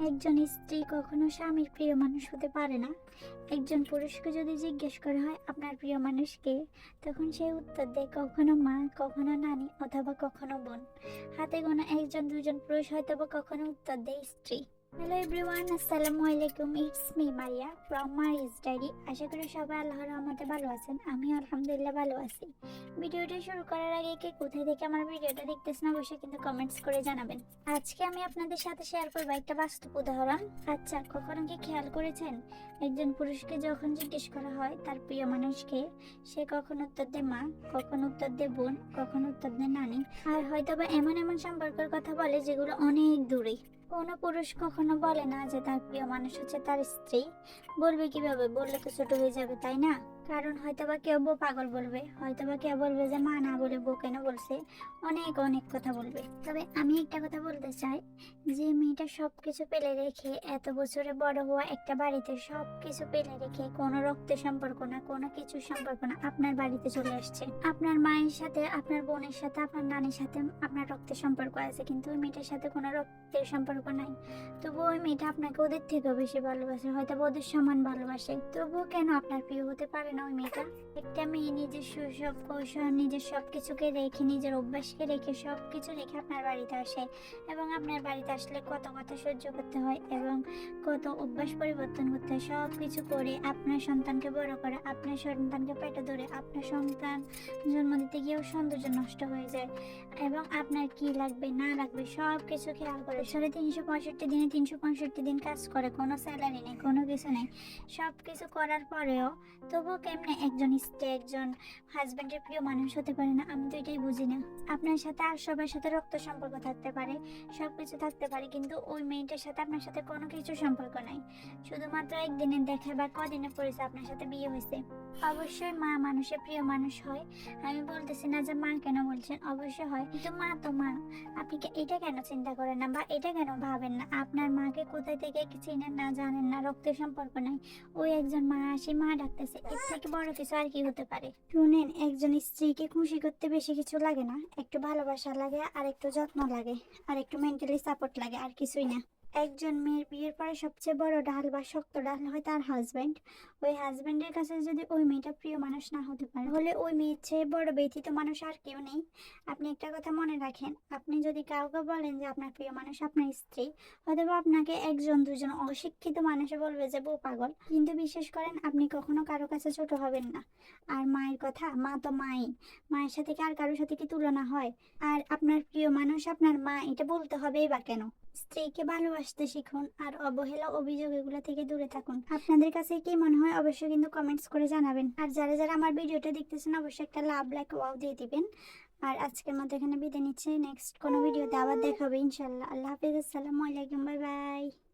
একজন স্ত্রী কখনো স্বামীর প্রিয় মানুষ হতে পারে না। একজন পুরুষকে যদি জিজ্ঞেস করা হয় আপনার প্রিয় মানুষকে, তখন সে উত্তর দেয় কখনো মা, কখনো নানি, অথবা কখনো বোন। হাতে গোনা একজন দুজন পুরুষ হয়তো বা কখনো উত্তর দেয় স্ত্রী। হ্যালো এভরিওয়ান, আসসালামু আলাইকুম। It's me Maria from Maria's diary. আশা করি সবাই আল্লাহর রহমতে ভালো আছেন। আমি আলহামদুলিল্লাহ ভালো আছি। ভিডিওটা শুরু করার আগে কে কোথায় থেকে আমার ভিডিওটা দেখতেছেন অবশ্যই কিন্তু কমেন্টস করে জানাবেন। আজকে আমি আপনাদের সাথে শেয়ার করবো একটা বাস্তব উদাহরণ। আচ্ছা, কখনো কি খেয়াল করেছেন একজন পুরুষকে যখন জিজ্ঞেস করা হয় তার প্রিয় মানুষকে, সে কখন উত্তর দেয় মা, কখন উত্তর দেয় বোন, কখন উত্তর দেয় নানি, আর হয়তোবা এমন এমন সম্পর্কের কথা বলে যেগুলো অনেক দূরে। কোনো পুরুষ কখনো বলে না যে তার প্রিয় মানুষ হচ্ছে তার স্ত্রী। বলবে কিভাবে? বললে তো ছোট হয়ে যাবে, তাই না? কারণ হয়তোবা কেউ বউ পাগল বলবে, হয়তোবা কেউ বলবে যে মা না বলে বউ কেন বলছে, অনেক অনেক কথা বলবে। তবে আমি একটা কথা বলতে চাই, যে মেয়েটা সবকিছু পেলে রেখে এত বছরে বড় হওয়া একটা বাড়িতে সবকিছু পেলে রেখে কোনো রক্তের সম্পর্ক না, কোনো কিছুর সম্পর্ক না, আপনার বাড়িতে চলে আসছে। আপনার মায়ের সাথে, আপনার বোনের সাথে, আপনার নানির সাথে আপনার রক্তের সম্পর্ক আছে, কিন্তু ওই মেয়েটার সাথে কোনো রক্তের সম্পর্ক নাই। তবু ওই মেয়েটা আপনাকে ওদের থেকেও বেশি ভালোবাসে, হয়তো ওদের সমান ভালোবাসে। তবুও কেন আপনার প্রিয় হতে পারে না ওই মেয়েটা? একটা মেয়ে নিজস্ব সব কৌশল, নিজের সবকিছুকে রেখে, নিজের অভ্যাসকে রেখে, সবকিছু রেখে আপনার বাড়িতে আসে, এবং আপনার বাড়িতে আসলে কত কথা সহ্য করতে হয় এবং কত অভ্যাস পরিবর্তন করতে হয়। সব কিছু করে আপনার সন্তানকে বড় করে, আপনার সন্তানকে পেটে ধরে, আপনার সন্তান জন্ম দিতে গিয়েও সৌন্দর্য নষ্ট হয়ে যায়, এবং আপনার কি লাগবে না লাগবে সব কিছু খেয়াল করে 365 দিনে 365 দিন কাজ করে, কোনো স্যালারি নেই, কোনো কিছু নেই। সব কিছু করার পরেও তবুও কেমনে একজন স্ত্রী, একজন হাজব্যান্ডের প্রিয় মানুষ হতে পারে না? আমি তো এটাই বুঝি না। আপনার সাথে আর সবার সাথে রক্ত সম্পর্ক থাকতে পারে, সবকিছু থাকতে পারে, কিন্তু ওই মেয়েটার সাথে আপনার সাথে কোনো কিছু সম্পর্ক নাই। শুধুমাত্র একদিনের দেখা বা কদিনের পরিচয়, আপনার সাথে বিয়ে হয়েছে। অবশ্যই মা মানুষের প্রিয় মানুষ হয়, আমি বলতেছি না যে মা কেন বলছেন, অবশ্যই হয়, কিন্তু মা তো মা। আপনি এটা কেন চিন্তা করেন না বা এটা কেন ভাবেন না? আপনার মাকে কোথায় থেকে চিনেন না, জানেন না, রক্তের সম্পর্ক নাই, ওই একজন মা আসি মা ডাকতেছে, এর থেকে বড় কিছু আর কি হতে পারে? শুনেন, একজন স্ত্রীকে খুশি করতে বেশি কিছু লাগে না, একটু ভালোবাসা লাগে, আর একটু যত্ন লাগে, আর একটু মেন্টালি সাপোর্ট লাগে, আর কিছুই না। একজন মেয়ের বিয়ের পরে সবচেয়ে বড় ঢাল বা শক্ত ঢাল হয় তার হাজবেন্ড। ওই হাজবেন্ডের কাছে যদি ওই মেয়েটা প্রিয় মানুষ না হতে পারে, হলে ওই মেয়ের চেয়ে বড় ব্যথিত মানুষ আর কেউ নেই। আপনি একটা কথা মনে রাখেন, আপনি যদি কাউকে বলেন যে আপনার প্রিয় মানুষ আপনার স্ত্রী, অথবা আপনাকে একজন দুজন অশিক্ষিত মানুষে বলবে যে বউ পাগল, কিন্তু বিশ্বাস করেন আপনি কখনো কারো কাছে ছোট হবেন না। আর মায়ের কথা, মা তো মাই, মায়ের সাথে কি আর কারোর সাথে কি তুলনা হয়? আর আপনার প্রিয় মানুষ আপনার মা, এটা বলতে হবেই বা কেন? স্ত্রীকে ভালোবাসতে শিখুন, আর অবহেলা অভিযোগ এগুলো থেকে দূরে থাকুন। আপনাদের কাছে কি মনে হয় অবশ্যই কিন্তু কমেন্টস করে জানাবেন। আর যারা যারা আমার ভিডিওটা দেখতেছেন অবশ্যই একটা লাভ, লাইক, ওয়াও দিয়ে দিবেন। আর আজকের মতো এখানে বিদায় নিচ্ছি। নেক্সট কোনো ভিডিওতে আবার দেখা হবে ইনশাল্লাহ। আল্লাহ হাফিজ, আসসালামু আলাইকুম, বাই বাই।